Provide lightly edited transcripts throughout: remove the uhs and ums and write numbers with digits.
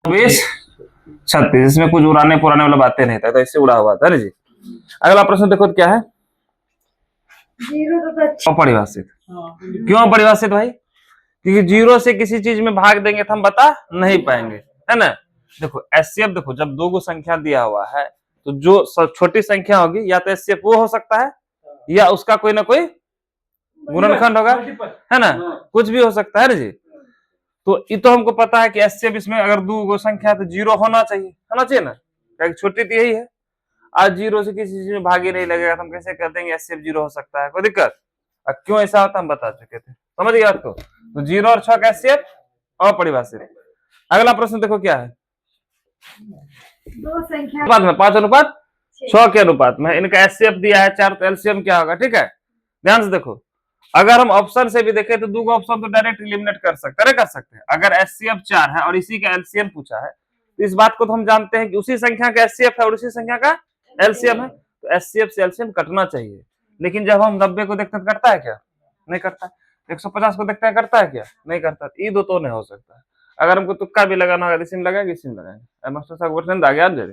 बीस 36, इसमें कुछ उड़ाने पुराने वाला बातें नहीं था, तो इससे उड़ा हुआ था ना जी। अगला प्रश्न देखो क्या है, अपरिभाषित। क्यों अपरिभाषित भाई? क्योंकि जीरो से किसी चीज में भाग देंगे तो हम बता नहीं पाएंगे, है ना। देखो एचसीएफ, देखो जब दो गो संख्या दिया हुआ है तो जो छोटी संख्या होगी या तो एचसीएफ वो हो सकता है या उसका कोई ना कोई गुणनखंड होगा, है ना, कुछ भी हो सकता है ना जी। तो ये तो हमको पता है कि एचसीएफ इसमें अगर दो गो संख्या है तो जीरो होना चाहिए ना, क्या छोटी तो यही है। आज जीरो से किसी चीज में भाग ही नहीं लगेगा तो हम कैसे कर देंगे एचसीएफ जीरो हो सकता है, कोई दिक्कत? क्यों ऐसा होता हम बता चुके थे, समझ गए आपको। तो जीरो और 6 का एचसीएफ अपरिभाषित। अगला प्रश्न देखो क्या है, दो संख्या अनुपात में 5:6 के अनुपात में इनका एचसीएफ दिया है 4, तो एलसीएम क्या होगा, ठीक है। ध्यान से देखो, अगर हम ऑप्शन से भी देखें तो दो ऑप्शन तो डायरेक्ट एलिमिनेट कर सकते हैं। अगर एचसीएफ 4 है और इसी का एलसीएम पूछा है तो इस बात को तो हम जानते हैं कि उसी संख्या का एचसीएफ है और उसी संख्या का एलसीएम है, तो एचसीएफ से एलसीएम कटना चाहिए। लेकिन जब हम 90 को देखते हैं तो करता है क्या? नहीं करता। 150 को देखते हैं करता है क्या? नहीं करता। ये दो तो नहीं हो सकता है। अगर हमको तुक्का भी लगाना होगा इसी में लगाएंगे, इसी में लगाएंगे। मास्टर साहब क्वेश्चन आ गया जरे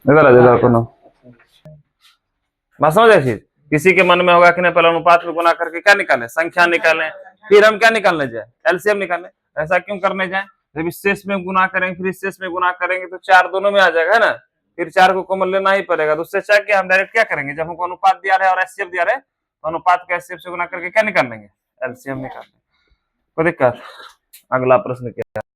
इधर कोनो बात समझ आए। किसी के मन में होगा कि नहीं पहले अनुपात को गुना करके क्या निकालें, संख्या निकालें, फिर हम क्या निकालने जाए, एलसीएम निकालें। ऐसा क्यों करने जाए, जब इस शेष में गुना करेंगे फिर इस शेष में गुना करेंगे तो 4 दोनों में आ जाएगा, है ना। फिर 4 को कॉमन लेना ही पड़ेगा। तो उससे अच्छा क्या हम डायरेक्ट क्या करेंगे, जब हमको अनुपात दिया रहा है और एचसीएफ दिया रहा है तो अनुपात का एचसीएफ से गुना करके क्या निकाल लेंगे, एलसीएम निकाल लेंगे। कोई दिक्कत? अगला प्रश्न क्या है।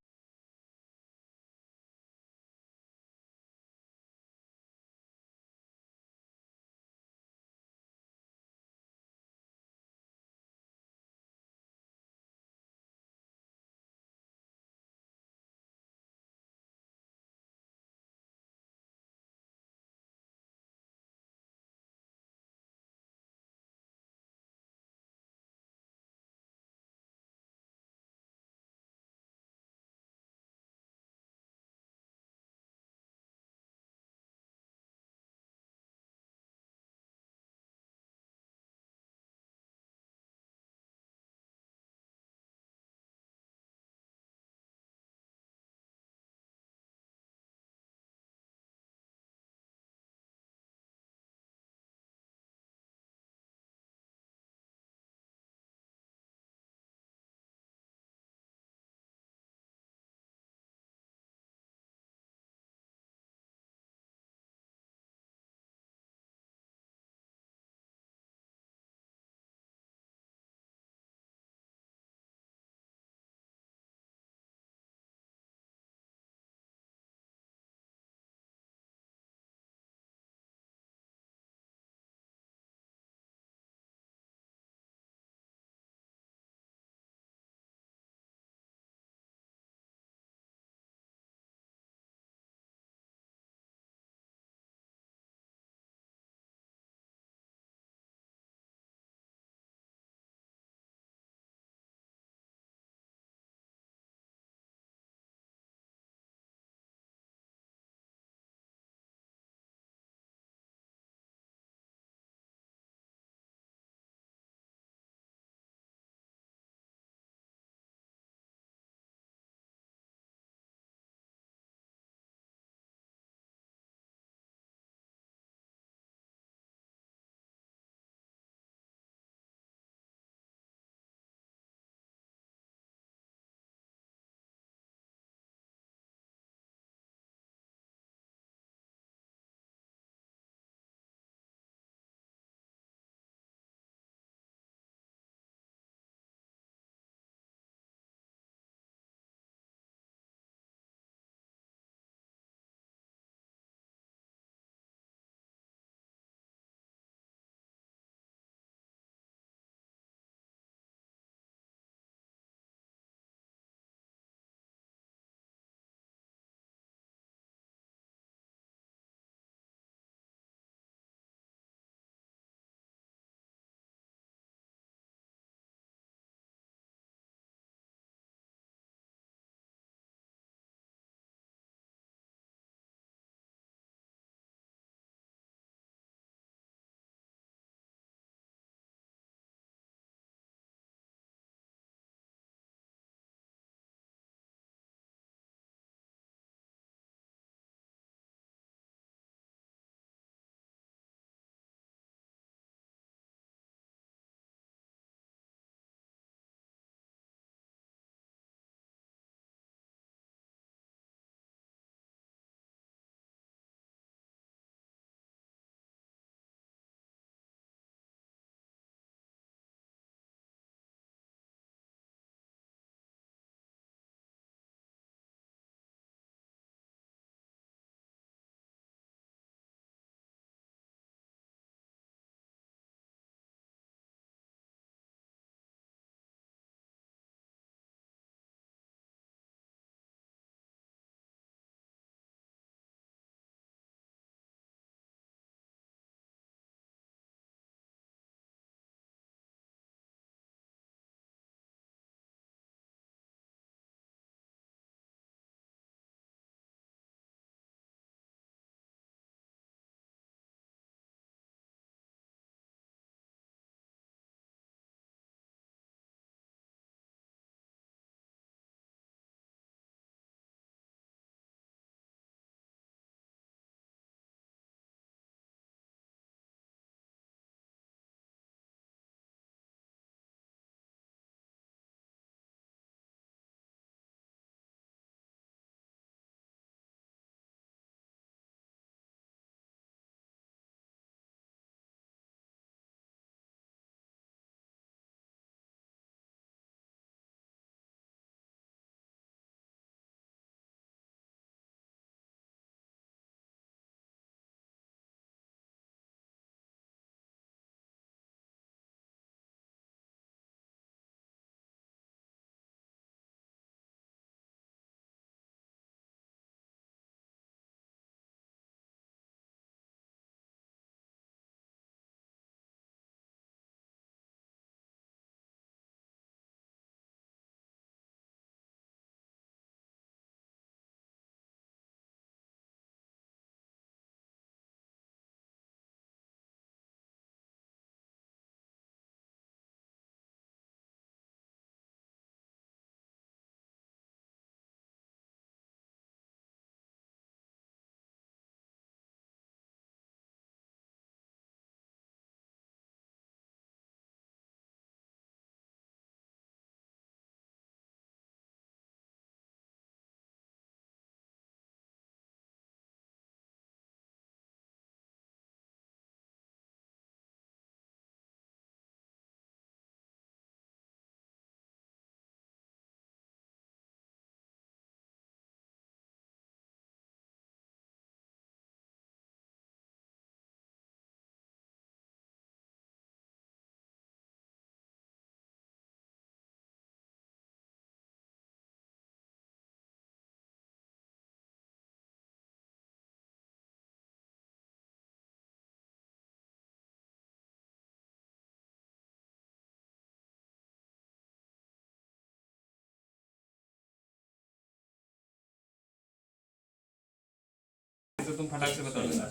तुम फटाक से बता देना।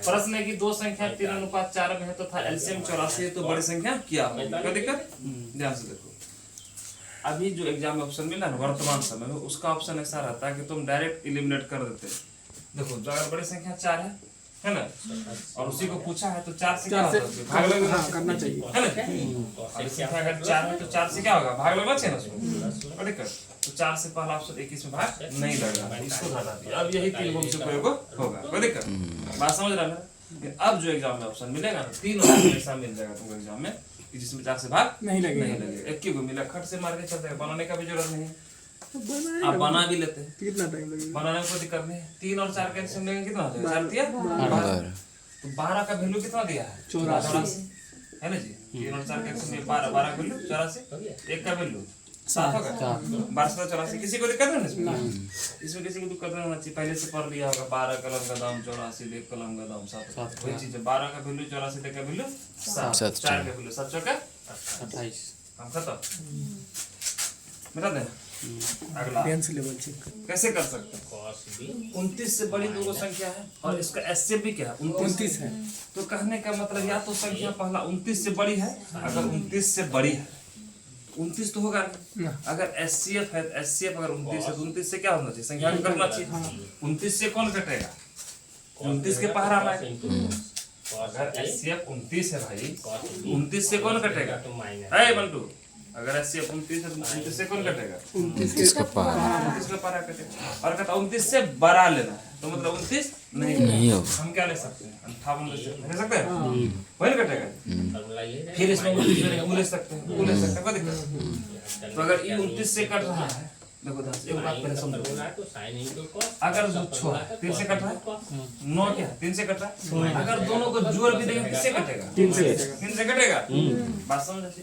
प्रश्न है कि दो संख्या 3:4 में है तो था एलसीएम 84 है तो बड़ी संख्या क्या होगी? क्या दिक्कत? ध्यान से देखो, अभी जो एग्जाम में ऑप्शन मिला ना वर्तमान समय में, उसका ऑप्शन ऐसा रहता है कि तुम डायरेक्ट एलिमिनेट कर देते। देखो जो अगर बड़ी संख्या 4 है ना, और उसी को पूछा है तो 4 से क्या होगा? भाग लगना करना चाहिए, है ना? और संख्या अगर 4 है तो 4 से क्या होगा? भाग लगना चाहिए ना उसको। दिक्कत तो 4 से पहला ऑप्शन 21 में भाग नहीं लगना, इसको हटा दिया। अब यही 3 गुण से प्रयोग होगा, कोई दिक्कत? बात समझ रहा है? अब जो एग्जाम में ऑप्शन मिलेगा ना 3 ऑप्शन ऐसा मिल जाएगा तुमको एग्जाम में कि जिसमें 4 से भाग नहीं लगेगा। एक ही को मिला, खट से मार के चलते हैं, बनाने का भी जरूरत नहीं है। आप बना भी लेते हैं, कितना टाइम लगेगा बनाने में? कोई दिक्कत नहीं है। 3 और 4 कैसे मिलेंगे? कितना हो जाएगा? 4 दिया 12, तो 12 का वैल्यू कितना दिया है? 84 है ना जी। 3 और 4 कैसे मिले? 12 का वैल्यू 84, 1 का वैल्यू 7 होगा, 12 से 84। किसी को दिक्कत नहीं इसमें? इसमें किसी को दिक्कत नहीं होना चाहिए, पहले से पढ़ लिया होगा। 12 कलम का दाम 84, 1 कलम का दाम 7, वही चीज है। 12 का वैल्यू 84, 1 का वैल्यू 7, 4 का वैल्यू 7 चौका 28। हम खत्म, मिटा दें। अगला कैसे कर सकते हैं? 29 से बड़ी दो संख्या है और इसका एचसीएफ भी क्या है? 29 है। तो कहने का मतलब या तो संख्या पहला 29 से बड़ी है, अगर 29 से बड़ी है 29 तो होगा नहीं। अगर एचसीएफ है, एचसीएफ अगर 29 है तो 29 से क्या होना चाहिए? संख्या को करना चाहिए। 29 से कौन कटेगा? 29 के पहरा में अगर एचसीएफ 29 है भाई, 29 से कौन कटेगा? है बंटू, अगर एचसीएफ 29 है तो 29 से कौन कटेगा? 29 का पारा कटेगा। और कहता 29 से बड़ा लेना है तो मतलब 29 नहीं होगा। हम क्या ले सकते हैं? 58 ले सकते हैं, वही कटेगा। फिर इसमें 29 ले सकते हैं, वो ले सकते हैं, कोई दिक्कत। तो अगर ये 29 से कट रहा है, देखो एक बात पहले समझो, अगर 3 से कट रहा है, 9 क्या 3 से कट रहा है, अगर दोनों को जोड़ भी देंगे किससे कटेगा? 3 से कटेगा। बात समझ आती?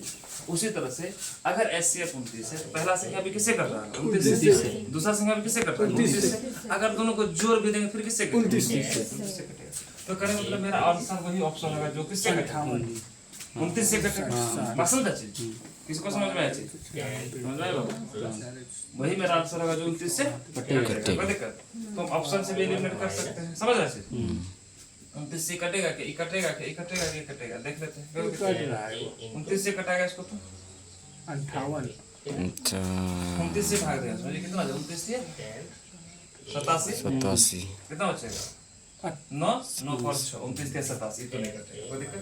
उसी तरह से अगर एचसीएफ 29 है, पहला संख्या भी किससे कट रहा है? 29 से। दूसरा संख्या भी किससे कट रहा है? 29 से। अगर दोनों को जोड़ भी देंगे फिर किससे कटेगा? 29 से कटेगा। तो करें मतलब मेरा आंसर वही ऑप्शन होगा जो किससे कटेगा? 29 से कटेगा। पसंद है चीज? किसको समझ में आया चीज? समझ में आया? वही मेरा आंसर होगा जो 29 से कटेगा। कोई दिक्कत? तो हम ऑप्शन से भी एलिमिनेट कर सकते हैं, समझ रहे हैं? 29 से कटेगा कि कटेगा कि कटेगा कि कटेगा, देख लेते हैं। 29 से कटेगा इसको तो 58। 29 से भाग देगा, समझिए कितना? 29 से 87 कितना बचेगा? 9 9 और 6 29 से 87 तो नहीं कटेगा, कोई दिक्कत?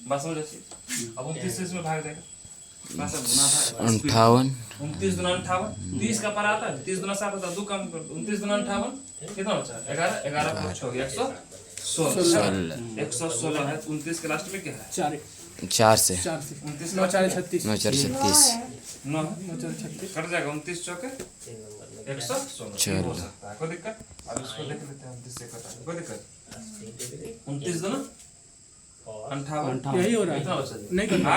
बस समझ आइए। अब 29 से इसमें भाग देगा, बस अब गुना था 58। 29 गुना 58, 30 का पर आता है, 30 गुना 7 होता है, 2 कम कर दो। 29 गुना 58 कितना बचा? 11 11 पर 6 हो गया 116। 116 है। 29 के लास्ट में क्या है? 4 से 29 9 4 36 9 4 36 9 4 36 कट जाएगा। 29 चौके 116 हो सकता है, कोई दिक्कत? अब इसको देख लेते हैं 29 से कटा, कोई दिक्कत? 29 दोनों 58 यही हो रहा है, कितना बचा? नहीं करना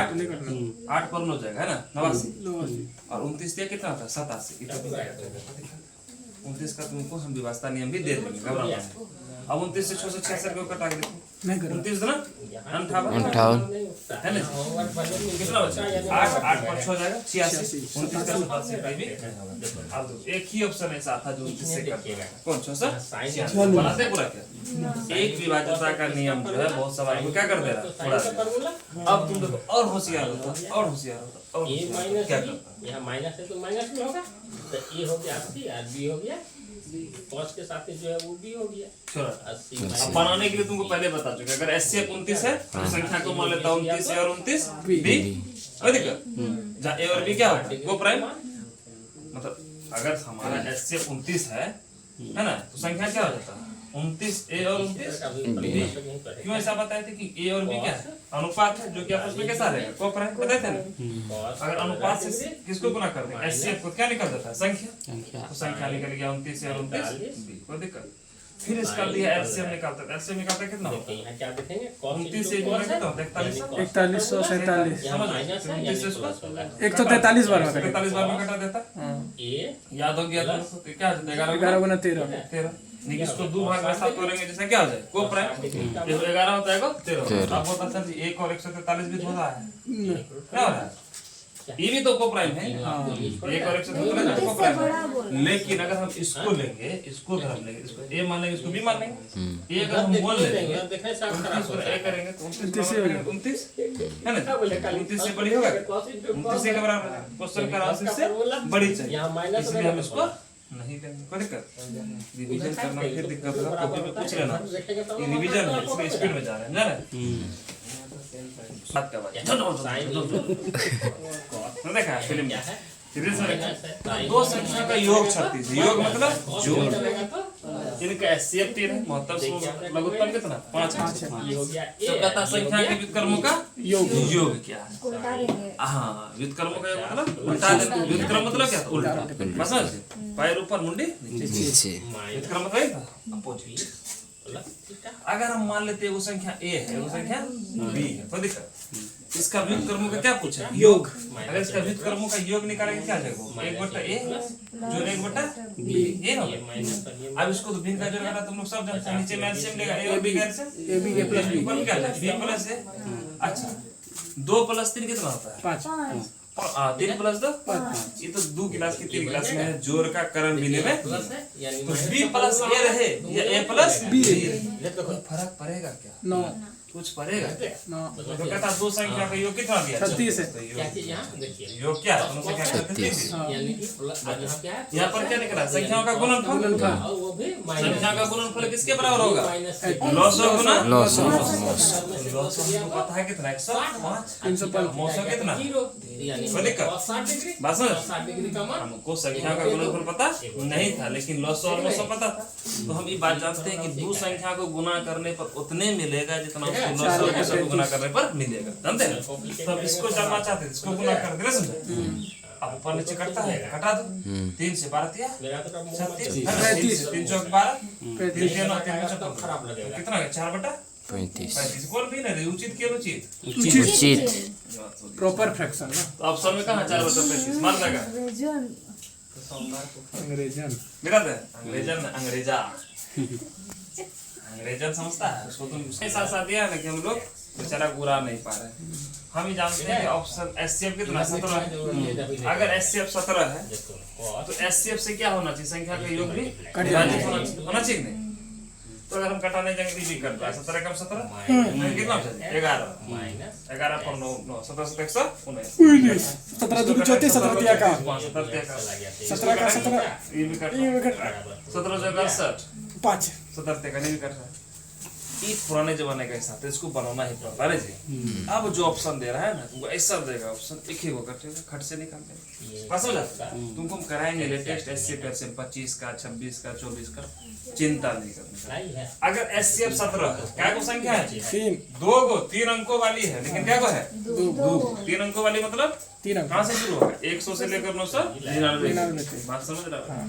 8 पर 9 हो जाएगा, है ना? 89 और 29 दिया कितना था? 87। 29 का तुमको हम व्यवस्था नियम भी दे देंगे, घबराओ मत। अब 29 से 666 को कटा के देखो, 29 ना 58 है ना? कितना बचा? 8 पर 6 हो जाएगा 86। 29 का 87 भी। अब एक ही ऑप्शन ऐसा था जो 29 से कटेगा, कौन सा? 86 बनाते पूरा क्या? एक विभाज्यता का नियम जो है बहुत सवाल को क्या कर दे रहा है। अब तुम देखो और होशियार होता, और होशियार होता, और क्या करता? यहाँ माइनस है तो माइनस में होगा, तो ए हो गया 80 और बी हो गया कॉस के साथ जो है वो भी हो गया 80। अब बनाने के लिए तुमको पहले बता चुके, अगर एचसीएफ 29 है तो संख्या को मान लेता 29 है और 29 बी, कोई दिक्कत? जहाँ ए और बी क्या होता है? वो प्राइम। मतलब अगर हमारा एचसीएफ 29 है ना, तो संख्या क्या हो जाता है? 29 ए और 29 बी। क्यों ऐसा बताए थे कि ए और बी क्या है? अनुपात है, जो कि आपस में कैसा रहेगा? को प्राइम, बताए थे ना? अगर अनुपात से किसको गुना कर देंगे? एचसीएफ को क्या निकल जाता है? संख्या। तो संख्या निकल गया 29 और 29 बी, कोई दिक्कत? फिर इसका दिया एलसीएम निकालता है, एलसीएम निकालता कितना होता है? यहाँ क्या देखेंगे 29 से गुना कितना होता है? 4147 एक 143 बार में 43 बार में कटा देता। ए याद हो गया तुमको? तो क्या हो जाएगा? 11 गुना 13 13। नहीं, इसको 2 भाग में 7 तोड़ेंगे जैसे क्या हो जाए? को प्राइम। ये 11 होता है को 13। अब होता सर जी 1 और 143 भी हो रहा है, क्या हो रहा है? ये भी तो कोप्राइम है। एक और एक से दो तरह का कोप्राइम है। लेकिन अगर हम इसको लेंगे, इसको अगर हम लेंगे, इसको ए मान लेंगे, इसको बी मान लेंगे, ये अगर हम 1 ले लेंगे, 29 को ए करेंगे तो 29 है ना, 29 से बड़ी होगा, 29 के बराबर है। क्वेश्चन का आंसर से बड़ी चाहिए, इसलिए हम इसको नहीं देंगे। कोई दिक्कत, रिवीजन करना फिर दिक्कत होगा, कॉपी में पूछ लेना, ये रिवीजन है, इसलिए स्पीड में जा रहे हैं, जान रहे बात का बात तो देखा फिल्म में सीरीज में देखा, दो संख्या का योग 36 है। योग मतलब जोड़, इनका एचसीएफ 3 है, महत्तम लघुत्तम कितना 5 है। तो कहता संख्या के व्युत्क्रमों का योग क्या है। हाँ, व्युत्क्रमों का योग मतलब उल्टा देना, व्युत्क्रम मतलब क्या उल्टा, बस समझ, पैर ऊपर मुंडी नीचे, व्युत्क्रम मतलब अपोजिट। अगर हम मान लेते हैं वो संख्या ए है, वो संख्या बी है, तो देखो इसका व्युत्क्रमों का क्या पूछा, योग। अगर इसका व्युत्क्रमों का योग निकालेंगे क्या जाएगा, 1/a जो 1/b ये ना। अब इसको तो भिन्न का जोड़ करा, तुम लोग सब जानते हैं, नीचे में एलसीएम लेगा ए और बी का LCM, a b a plus b, ऊपर में क्या है बी प्लस ए। अच्छा 2 + 3 कितना होता है 5, 3 + 2 5। ये तो 2 गिलास की 3 गिलास में जोड़ का करण विनिमय, तो b + a रहे या a + b रहे, तो कोई फर्क पड़ेगा क्या, नो कुछ पड़ेगा क्या, तो कहता दो संख्या का योग कितना दिया 36 है। योग क्या है, दोनों संख्या का 36 यहाँ पर क्या निकला, संख्याओं का गुणनफल। संख्या का गुणनफल किसके बराबर होगा, लॉसो गुना लॉसो। लॉसो पता है कितना 105, 305, मौसो कितना बस हमको संख्या का गुणनफल पता नहीं था, लेकिन लॉसो और लॉसो पता था। तो हम ये बात जानते हैं कि दो संख्या को गुना करने पर उतने मिलेगा जितना उसको लॉसो और लॉसो को गुना करने पर मिलेगा, जानते हैं। तो हम इसको जानना चाहते थे, इसको गुना कर देना, समझे। अब ऊपर नीचे कटता है, कटा दो, 3 से 12 दिया 36, 3 चौक 12, 3 कितना है 4/35। कौन भी नहीं उचित के उचित प्रॉपर फ्रैक्शन ना, तो ऑप्शन में कहाँ 4/35 मान जाएगा। अंग्रेजन मेरा अंग्रेजन अंग्रेजा अंग्रेजन समझता है उसको, तुम साथ साथ दिया ना कि हम लोग बेचारा बुरा नहीं पा रहे। हम ही जानते हैं कि ऑप्शन एचसीएफ कितना 17 है। अगर एचसीएफ 17 है तो एचसीएफ से क्या होना चाहिए, संख्या का योग भी होना चाहिए नहीं। तो अगर हम कटाने जाएंगे भी करता है 17 कम 17 कितना 11 11 पर 9 17 से 119 17 दूनी 34 17 का 17 का 17 ये भी कट 17 जगह 60 5 17 का नहीं भी कट रहा है। ये पुराने जमाने का हिसाब है, इसको बनाना ही पड़ता है जी। अब जो ऑप्शन दे रहा है ना तुमको ऐसा देगा ऑप्शन, एक ही वो कटेगा, खट से निकालते पास हो जाता है। तुमको हम कराएंगे लेटेस्ट एचसीएफ 25 का 26 का 24 का, चिंता नहीं करनी। अगर एचसीएफ 17 क्या को संख्या है 3 2 को 3 अंकों वाली है, लेकिन क्या को है 2 3 अंकों वाली, मतलब 3 अंक कहाँ से शुरू होगा 100 से लेकर 999, बात समझ रहा है।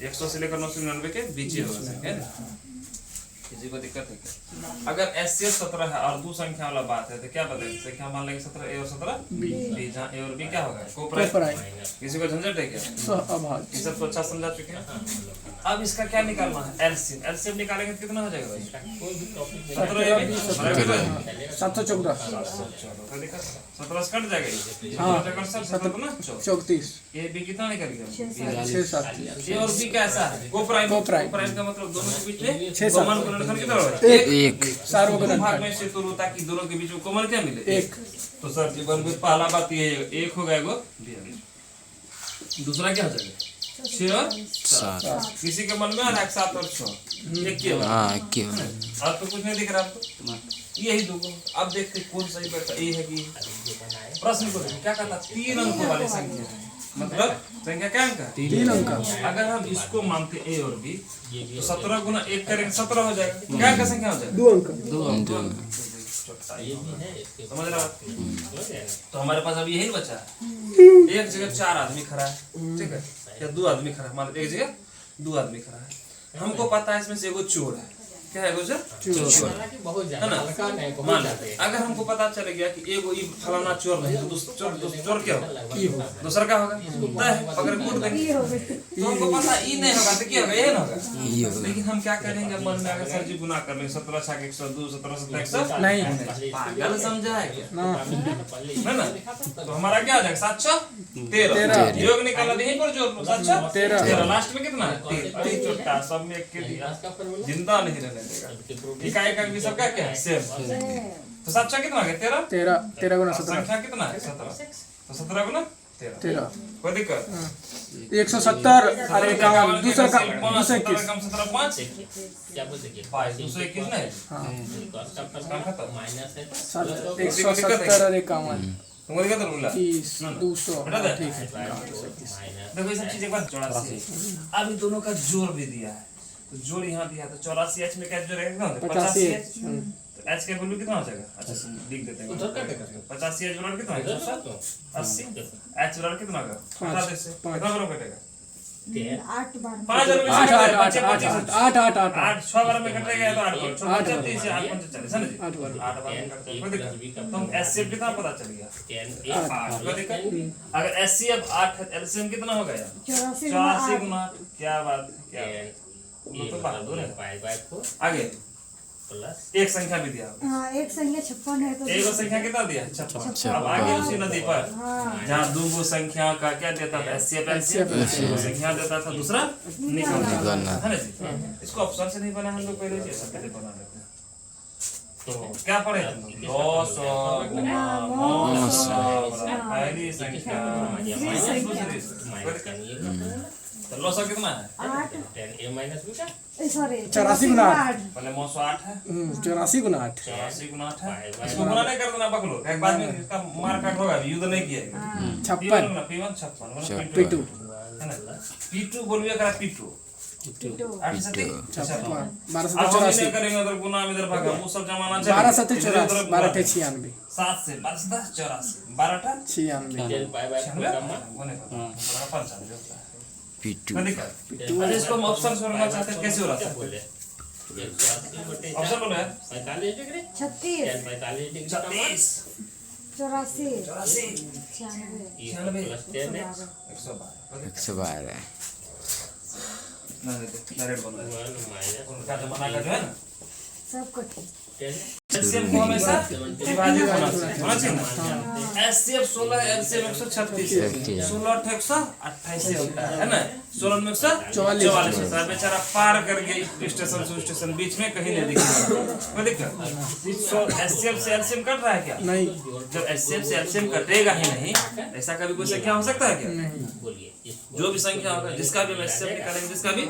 100 से लेकर 999 के बीच ही होगा, है ना, किसी को दिक्कत है क्या। अगर एचसीएफ 17 है और दो संख्या वाला बात है तो क्या बताएंगे, संख्या मान लेंगे 17 ए और 17 बी, जहाँ ए और बी क्या होगा कोप्राइम। किसी को झंझट है क्या, ये सब तो अच्छा समझा चुके हैं। अब इसका क्या निकालना है एलसीएम, एलसीएम निकालेंगे कितना हो जाएगा भाई 714 17 कट जाएगा 34 ये बी कितना निकलेगा 6 7 ए और बी कैसा है कोप्राइम का मतलब दोनों के बीच में 6 कॉमन गुणनफल कितना होगा 1 सार्वगुणन भाग में से तो होता कि दोनों के बीच में कॉमन क्या मिले 1। तो सर जीवन में पहला बात ये 1 हो गया, दूसरा क्या हो जाएगा 6 और 7। किसी के मन में आ रहा है 7 और 6 एक क्या अब तो कुछ नहीं दिख रहा आपको, यही दो। अब देखते कौन सही बैठा, ये है कि प्रश्न को क्या कहता 3 अंकों वाली संख्या है, मतलब संख्या क्या अंक 3 अंक। अगर हम इसको मानते ए और बी तो 17 गुना 1 करेंगे 17 हो जाएगा, क्या अंक संख्या हो जाएगा 2 अंक। समझ रहा तो हमारे पास अब यही बचा है, एक जगह 4 आदमी खड़ा है, ठीक है, या 2 आदमी खड़ा है, मान एक जगह 2 आदमी खड़ा है। हमको पता है इसमें से एगो चोर है, क्या है गुजर हालांकि बहुत ज्यादा हल्का नहीं मान बहुत लो, ज्यादा अगर हमको पता चल गया कि एगो ई फलाना चोर नहीं तो चोर क्या होगा दूसरा क्या होगा तय पकड़ कूद देंगे तो हमको पता ई नहीं होगा तो क्या होगा ये ना होगा लेकिन हम क्या करेंगे मन में अगर सर जी गुना कर लेंगे 17 छाके 102 17 100 नहीं पागल समझा है क्या ना है ना तो हमारा क्या हो जाएगा 713 योग निकाला यहीं पर जोड़ लो 713 लास्ट में कितना है 3 चोटा सब में एक के दिया जिंदा नहीं रहने देगा इकाई का भी सबका क्या है सेम तो 7 कितना आ गया 13 13 गुना 17 संख्या कितना है 17 तो 17 गुना 13 कोई दिक्कत 170 अरे 51 दूसरा का 221 कम 17 5 क्या बोलते हैं 221 नहीं माइनस है 170 और 51 तुमको दिक्कत बोला 30 200 ठीक है माइनस देखो ये सब चीजें बात 84 अभी दोनों का जोड़ भी दिया है तो जोड़ यहाँ दिया तो 84 एच में क्या जोड़ रहेगा 85 एच तो एच का वैल्यू कितना हो जाएगा अच्छा लिख देते हैं 85 एच बराबर कितना है 80 एच बराबर कितना होगा बता दे से कितना बराबर कटेगा 8 बार 5 में 8 6 बार में कटेगा तो 8 बार 36 से 8 45 है ना जी 8 बार में कटता है कोई दिक्कत तो हम एचसीएफ कितना पता चल गया 8 कोई दिक्कत अगर एचसीएफ 8 है एलसीएम कितना हो गया 84 गुना क्या बात क्या तो बात दो ना आगे प्लस एक संख्या भी दिया हाँ एक संख्या 56 है तो एक संख्या कितना दिया 56 अब आगे उसी नदी पर जहाँ दो संख्या का क्या देता था एचसीएफ संख्या देता था दूसरा निकालना है ना जी इसको ऑप्शन से नहीं बना हम लोग पहले जैसा पहले बना लेते हैं तो क्या पढ़े 200 पहली संख्या तो लॉसा कितना है 8 10 a माइनस b का सॉरी 84 गुना 8 पहले 908 है 84 गुना 8 84 गुना 8 है इसको गुना नहीं कर देना बकलो एक बाद में इसका मार काट होगा युद्ध नहीं किया 56 P1 56 P2 है ना P2 बोलिए करा P2 8 से 12 अब हम नहीं करेंगे उधर गुना में इधर भागा वो सब जमाना चलेगा 12 7 84 12 96 7 से 12 10 84 12 8 96 10 पाई बाय 4 का मान होने का 95 होता है P2 नहीं दिक्कत अच्छा इसको हम ऑप्शन छोड़ना चाहते हैं कैसे हो रहा है बोले 180 बटे ऑप्शन बोलो है 45 डिग्री 36 10 45 डिग्री का मान 36 84 84 96 प्लस 10 है 112 112 ना देते डायरेक्ट बोलो 1 माइनस उनका जमाना का जो है ना सब कट 10 एचसीएफ को हमेशा विभाजित होना चाहिए ना एचसीएफ 16 एलसीएम 136 16 128 होता है ना 16 में 144 होता है बेचारा पार कर गई स्टेशन से स्टेशन बीच में कहीं नहीं दिखेगा कोई दिक्कत एचसीएफ से एलसीएम कट रहा है क्या नहीं जब एचसीएफ से एलसीएम कटेगा ही नहीं ऐसा कभी कोई संख्या हो सकता है क्या बोलिए जो भी संख्या होगा जिसका भी हम एचसीएफ निकालेंगे जिसका भी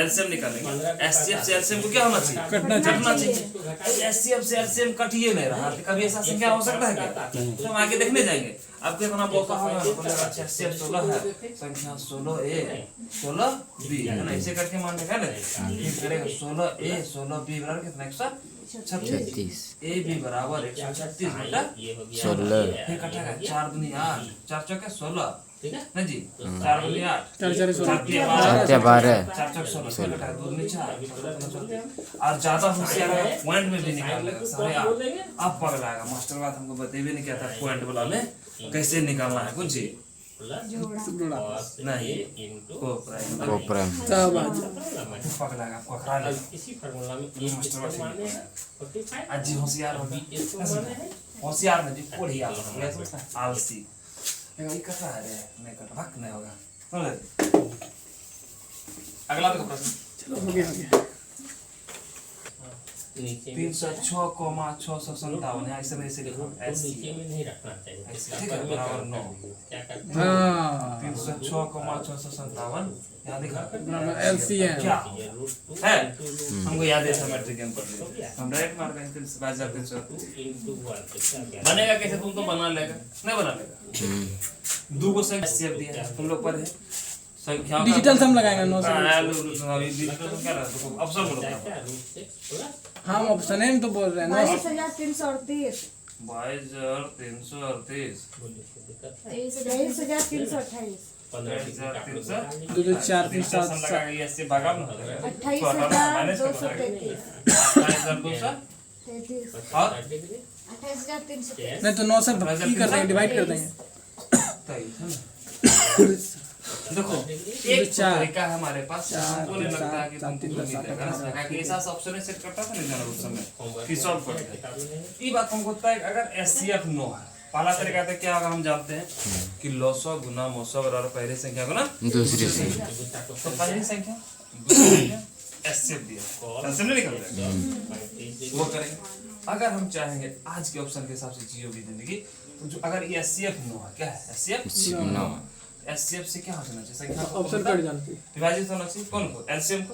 एलसीएम निकालेंगे एचसीएफ से एलसीएम को क्या होना चाहिए कटना चाहिए एचसीएफ से एलसीएम कटिए नहीं रहा तो कभी ऐसा संख्या हो सकता है क्या तो हम आगे देखने जाएंगे अब कितना बोलता होगा बोलेगा अच्छा एचसीएफ 16 है संख्या 16a 16b है ना ऐसे करके मान लेगा ना ये करेगा 16a 16b बराबर कितना 136 ab बराबर 136 बेटा ये हो गया 16 फिर कटेगा 4 दूनी 8 4 चौके 16 ठीक है ना जी 4 दूनी 8 4 4 16 7 12 चार चौक 16 कटा दो दूनी 4 और ज्यादा होशियार है पॉइंट में भी निकाल लेगा सारे आप पगलाएगा मास्टर बात हमको बताइए नहीं क्या था पॉइंट वाला में कैसे निकालना है कुछ चीज प्लस नहीं इनटू को प्राइम कोपरम सब आज पगलाएगा पकड़ा ले इसी फार्मूला में एक इसको माने हैं 45 आज जी होशियार हो बी इसको माने हैं होशियार नहीं जी बढ़िया आलसी ये कटा है रे नहीं कटा भक नहीं होगा समझ अगला तो प्रश्न चलो हो गया नीचे में 306,657 है ऐसे में इसे लिखो नीचे में नहीं रखना चाहिए ठीक है बराबर 9 क्या करते हां 306,657 यहाँ दिखा एलसीएम क्या हैं रूट है हमको याद है मैट्रिक में पढ़ लिया हम डायरेक्ट मार देंगे 3,300 इनटू 1 तो क्या बनेगा कैसे तुम तो बना लेगा नहीं बना लेगा दो को संख्या एचसीएफ दिया है तुम लोग पर है संख्या डिजिटल सम लगाएंगे 9 से अभी डिजिटल तो क्या रहा ऑप्शन बोलो क्या रूट 6 प्लस हम ऑप्शन है तो बोल रहे हैं 22,338 22,338 बोलिए दिक्कत 23,328 15 डिग्री का आप लोग निकाल लीजिए। 2 2 4 3 7 सम लगा के इससे भागा ना 28,233 28,233 33 और 60 डिग्री 28,333 नहीं तो 9 से की कर देंगे, डिवाइड कर देंगे। देखो एक तरीका है हमारे पास हमको नहीं लगता है कि तुमको मिलेगा ना कि ऐसा ऑप्शन सेट करता था नहीं जाना उस समय कि सॉल्व करते ये बात हमको होता है अगर एचसीएफ नो है पहला तरीका तो क्या होगा हम जानते हैं कि लॉसो गुना मोसो बराबर पहली संख्या को ना दूसरी संख्या तो पहली संख्या दूसरी संख्या एचसीएफ दिया समझ में निकल जाएगा वो करेंगे अगर हम चाहेंगे आज के ऑप्शन के हिसाब से जियोगी जिंदगी तो जो अगर ये एचसीएफ नो है क्या है एचसीएफ नो एचसीएफ से क्या होना चाहिए संख्या ऑप्शन कट जाना चाहिए। विभाजित होना चाहिए कौन को एलसीएम को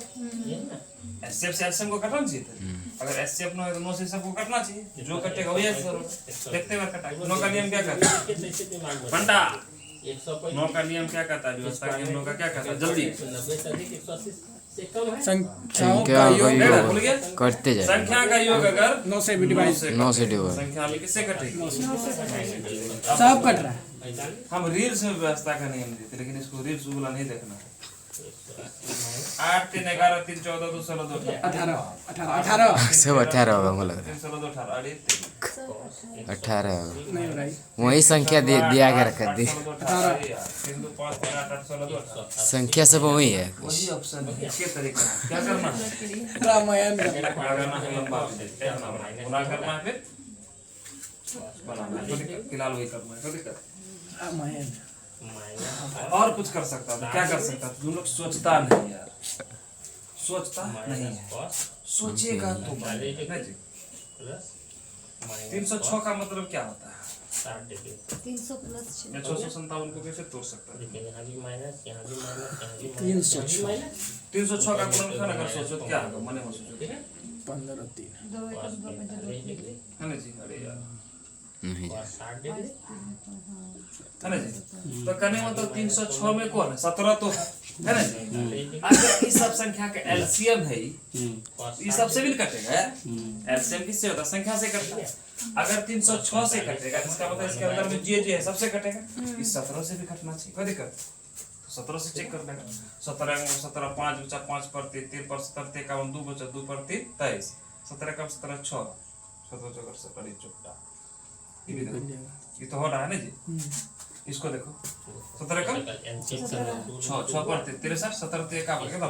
एचसीएफ से एलसीएम को काटना चाहिए था अगर एचसीएफ नो है तो नो से सबको काटना चाहिए जो कटेगा वही आंसर होगा देखते हुए कटा नो का नियम क्या कहता है बंटा 100 नो का नियम क्या कहता है व्यवस्था का नियम नो का क्या कहता है जल्दी 90 से अधिक 180 से कम है। संख्याओं संख्या का योग का भूल गया योग करते जाए संख्या का योग अगर 9 से भी डिवाइड 9 से डिवाइड संख्या में किससे कटेगी सब कट रहा है। 45 हम रील्स में व्यवस्था का नियम देते लेकिन इसको रील्स वाला नहीं देखना है 8 3 11 3 14 2 16 2 18 सब 18 होगा मुझे लग 3 16 2 18 अरे रहा है 18 होगा नहीं हो रहा है। वही संख्या दिया के रखा दी 3 2 5 3 8 8 16 2 संख्या सब वही है वही ऑप्शन है इसके तरीका है क्या करना है रामायण करना है। लगाना है लंबा गुना करना है फिर बनाना है फिलहाल वही करना है कोई दिक्कत रामायण और कुछ कर सकता था क्या कर सकता था तुम लोग सोचता नहीं यार सोचता नहीं है सोचेगा तो बनेगा जी प्लस 306 का मतलब क्या होता है 60 डिग्री 300 प्लस 6 मैं 657 को कैसे तोड़ सकता है देखिए यहाँ भी माइनस यहाँ भी माइनस यहाँ भी 306 306 का गुणनखंड अगर सोचो तो क्या होगा मने में सोचो ठीक है 15 3 2 1 2 40 डिग्री है ना जी अरे यार नहीं और 60 डिग्री है ना जी तो कहने मतलब 306 में कौन है 17 तो है ना जी अगर इस सब संख्या का एलसीएम है ये सबसे भी कटेगा एलसीएम किससे होता है संख्या से कटता है अगर 306 से कटेगा इसका मतलब इसके अंदर में जे है सबसे कटेगा इस 17 से भी कटना चाहिए कोई दिक्कत 17 से चेक कर लेगा 17 17 5 बचा 5 पर 3 पर 17 51 2 बचा 2 पर 3 23 17 कम 17 6 17 चौकर से बड़ी चुपटा ये भी देखो ये तो हो रहा है ना जी इसको देखो 17 कम 6 पर 63 17 का कितना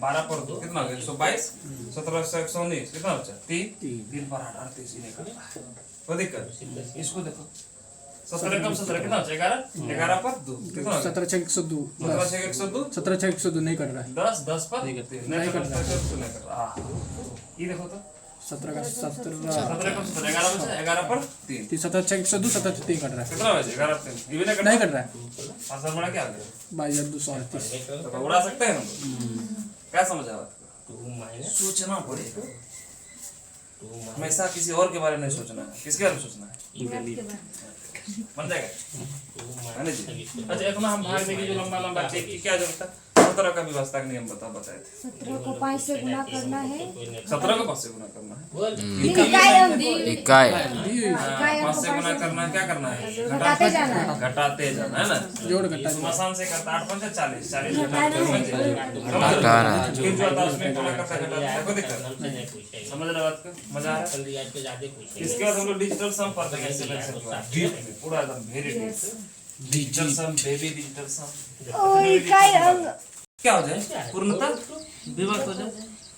12 पर 2 कितना हो गया 122 17 से 119 कितना बचा 3 पर 8 38 इन्हें करता है कोई दिक्कत इसको देखो 17 कम 17 कितना बचा 11 पर 2 कितना 17 6 102 17 से 102 17 6 102 नहीं कट रहा है। 10 पर नहीं कर रहा ये देखो तो 17 का 17 17 कम 17 11 बचा 11 पर 3 17 6 102 17 3 कट रहा है। कितना बचे 11 3 ये भी नहीं कट रहा है। आंसर बड़ा क्या आ गया 2238 तो उड़ा सकते हैं हम लोग क्या समझ आया बात को 2 माइनस सोचना पड़ेगा 2 माइनस हमेशा किसी और के बारे में नहीं सोचना है किसके बारे में सोचना है बन जाएगा है ना जी अच्छा इतना हम भाग देंगे जो लंबा लंबा चेक की क्या जरूरत है 17 का व्यवस्था का नियम बताए थे 17 को 5 से गुना करना है 17 को 5 से गुना करना है बोल इकाई अंक इकाई 5 से गुना करना है क्या करना है घटाते जाना है घटाते जाना है ना जोड़ घटा आसान से करता 8 5 40 40 घटाना फिर जो आता है उसमें गुना करता घटाता है कोई दिक्कत हमसे नहीं पूछेगा समझ रहे बात को मजा आ रहा है जल्दी आज पे ज्यादा पूछेगा इसके बाद हम लोग डिजिटल सम पढ़ते हैं सिलेक्शन के बाद डीप में पूरा एकदम वेरी डीप डिजिटल सम बेबी डिजिटल सम ओ इकाई अंक क्या हो जाए पूर्णता विभक्त हो जाए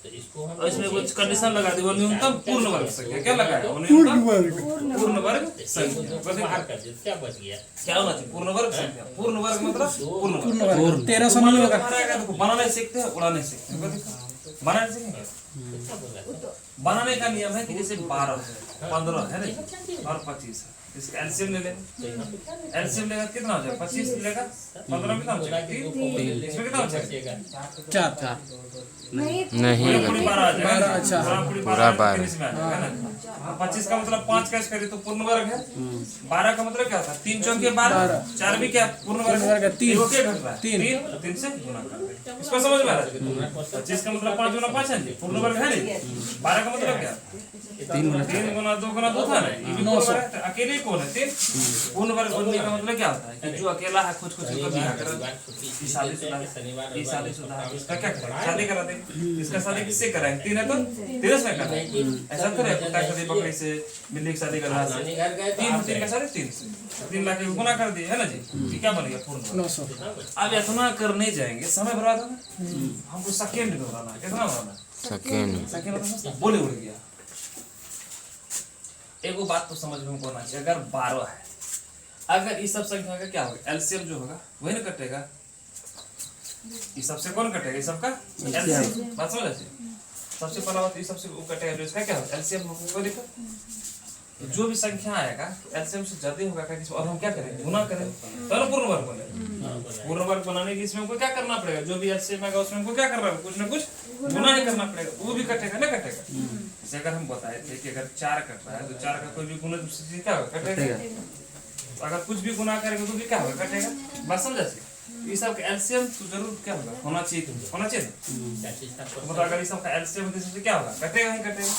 तो इसको हम और इसमें कुछ कंडीशन लगा दी वो न्यूनतम पूर्ण वर्ग संख्या क्या लगा है वो न्यूनतम पूर्ण वर्ग संख्या को बाहर कर दे क्या बच गया क्या होना चाहिए पूर्ण वर्ग संख्या पूर्ण वर्ग मतलब पूर्ण वर्ग 1300 नहीं होगा। देखो बनाना नहीं सीखते हैं उड़ाने सीखते हैं कोई दिक्कत बनाना नहीं सीखेंगे क्या बोल रहा था बनाने का नियम है कि जैसे 12 15 है ना और 25 है इसका एलसीएम ले लेंगे एलसीएम लेगा कितना हो जाएगा 25 लेगा 15 कितना हो जाएगा 3 इसमें कितना हो जाएगा 4 नहीं नहीं पूरी 12 आ जाएगा अच्छा। पूरा 12 इसमें आ जाएगा ना 25 का मतलब 5 कैसे करें तो पूर्ण वर्ग है 12 का मतलब क्या होता है 3 चौके 12 4 भी क्या पूर्ण वर्ग है 3 वो क्या घट रहा है 3 से गुना कर दे इसको समझ में आ रहा है 25 का मतलब 5 गुना 5 है पूर्ण वर्ग है नहीं 12 का मतलब क्या तीन गुना 3 गुना 2 गुना 2 था ना, ये भी पूर्ण वर्ग है, अकेले ही कौन है 3। पूर्ण वर्ग बनने का मतलब क्या होता है कि जो अकेला है कुछ कुछ को बिना कर शादीशुदा है, ये शादीशुदा है, इसका क्या करें, शादी करा दे, इसका शादी किससे कराएं, 3 है तो 3 से करा, ऐसा तो है कुत्ता की शादी बकरी से, बिल्ली की शादी करना से, 3 का शादी 3 से 3 लाख गुना कर दिए है ना जी, ये क्या बन गया पूर्ण। 900 अब इतना करने जाएंगे समय बर्बाद होगा, हमको सेकंड में बनाना है, कितना बनाना है सेकेंड सेकंड, बोले उड़ गया। एगो बात तो समझ में हमको आना चाहिए, अगर 12 है, अगर इस सब संख्या का क्या होगा, एलसीएम जो होगा वही ना कटेगा, इस सबसे कौन कटेगा, इस सबका एलसीएम, बात समझ आती है। सबसे पहला बात इस सबसे वो कटेगा जो इसका क्या होगा एलसीएम होगा, कोई दिक्कत। जो भी संख्या आएगा एलसीएम से ज्यादा होगा क्या, और हम क्या करेंगे गुना करेंगे, तो पूर्ण वर्ग बनेगा। पूर्ण वर्ग बनाने के इसमें हमको क्या करना पड़ेगा, जो भी एलसीएम आएगा उसमें हमको क्या करना है, कुछ ना कुछ गुना ही करना पड़ेगा, वो भी कटेगा ना कटेगा। जैसे अगर हम बताए थे कि अगर 4 कट रहा है तो 4 का कोई भी गुना दूसरी चीज क्या होगा कटेगा, अगर कुछ भी गुना करेंगे तो भी क्या होगा कटेगा, बात समझा सी। इस सब का एलसीएम तो जरूर क्या होगा होना चाहिए, होना चाहिए ना, मतलब अगर इस सब का एलसीएम होने से क्या होगा कटेगा ही कटेगा,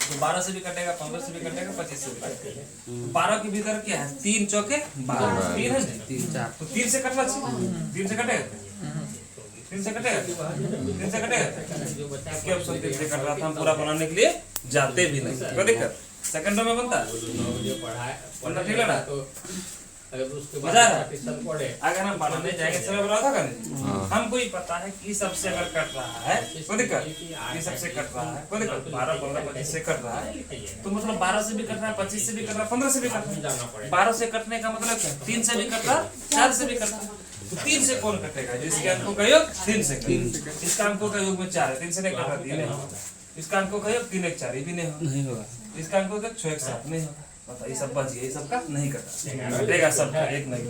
तो 12 से भी कटेगा, 15 से भी कटेगा, 25 से भी कटेगा। 12 के भीतर क्या है, 3 चौके 12, 3 है 3 4 तो 3 से कटना चाहिए, 3 से कटेगा, 3 से कटेगा, 3 से कटेगा, इसके ऑप्शन 3 से कट रहा था, हम पूरा बनाने के लिए जाते भी नहीं, कोई दिक्कत, सेकंडों में बनता है, ठीक है ना, अगर उसके मजा आ रहा है? बाद पढ़े अगर हम बनाने जाएंगे समय बर्बाद होगा नहीं, हमको ही पता है कि सबसे अगर कट रहा है कोई दिक्कत, ये सबसे कट रहा है कोई दिक्कत, 12 15 25 से कट रहा है, तो मतलब 12 से भी कट रहा है, 25 से भी कट रहा है, 15 से भी कट रहा है, 12 से कटने का मतलब क्या, 3 से भी कट रहा है, 4 से भी कट रहा है, तो 3 से कौन कटेगा, जिसके अंकों का योग 3 से कटेगा, इसका अंकों का योग में 4 है, 3 से नहीं कट रहा, 3 है, इसका अंकों का योग 3 1 4 ये भी नहीं होगा, इसका अंकों का 6 1 7 नहीं होगा, बताइए सब बच गया, ये सबका नहीं कटा, कटेगा सबका, एक नहीं।